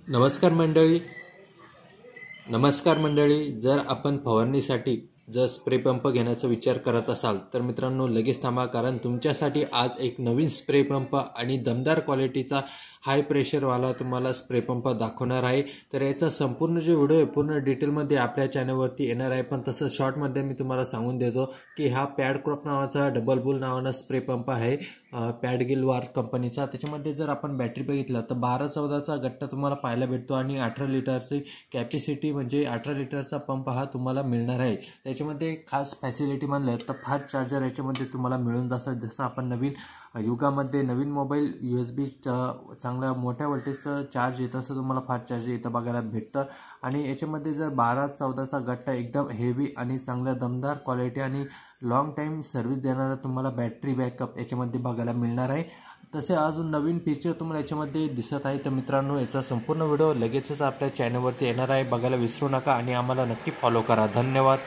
नमस्कार मंडळी, जर आपण फवारणीसाठी जर स्प्रे पंप घेण्याचा विचार करत असाल तर मित्रांनो लगेच थांबा, कारण तुमच्यासाठी आज एक नवीन स्प्रे पंप आणि दमदार क्वालिटीचा हाय प्रेशरवाला तुम्हाला स्प्रे पंप दाखवणार आहे। तर याचा संपूर्ण जो व्हिडिओ आहे पूर्ण डिटेलमध्ये आपल्या चॅनलवरती येणार आहे, पण तसं शॉर्टमध्ये मी तुम्हाला सांगून देतो की हा पॅडक्रॉप नावाचा डबल बुल नावाचा स्प्रे पंप आहे पॅडगिलवार कंपनीचा। त्याच्यामध्ये जर आपण बॅटरी बघितलं तर 12-14चा गट्टा तुम्हाला पाहायला भेटतो आणि 18 लिटरची कॅपॅसिटी म्हणजे 18 लिटरचा पंप हा तुम्हाला मिळणार आहे। त्याच्यामध्ये खास फॅसिलिटी म्हणलं तर फास्ट चार्जर याच्यामध्ये तुम्हाला मिळून जातं। जसं आपण नवीन युगामध्ये नवीन मोबाईल USB चांगल्या मोठ्या व्होल्टेजचं चार्ज येतं असं तुम्हाला फास्ट चार्जर इथं बघायला भेटतं। आणि याच्यामध्ये जर 12-14चा गट्टा एकदम हेवी आणि चांगल्या दमदार क्वालिटी आणि लॉंग टाईम सर्व्हिस देणारा तुम्हाला बॅटरी बॅकअप याच्यामध्ये बघायला मिळणार आहे। तसे अजून नवीन फीचर तुम्हाला याच्यामध्ये दिसत आहे। तर मित्रांनो याचा संपूर्ण व्हिडिओ लगेचच आपल्या चॅनलवरती येणार आहे, बघायला विसरू नका आणि आम्हाला नक्की फॉलो करा। धन्यवाद।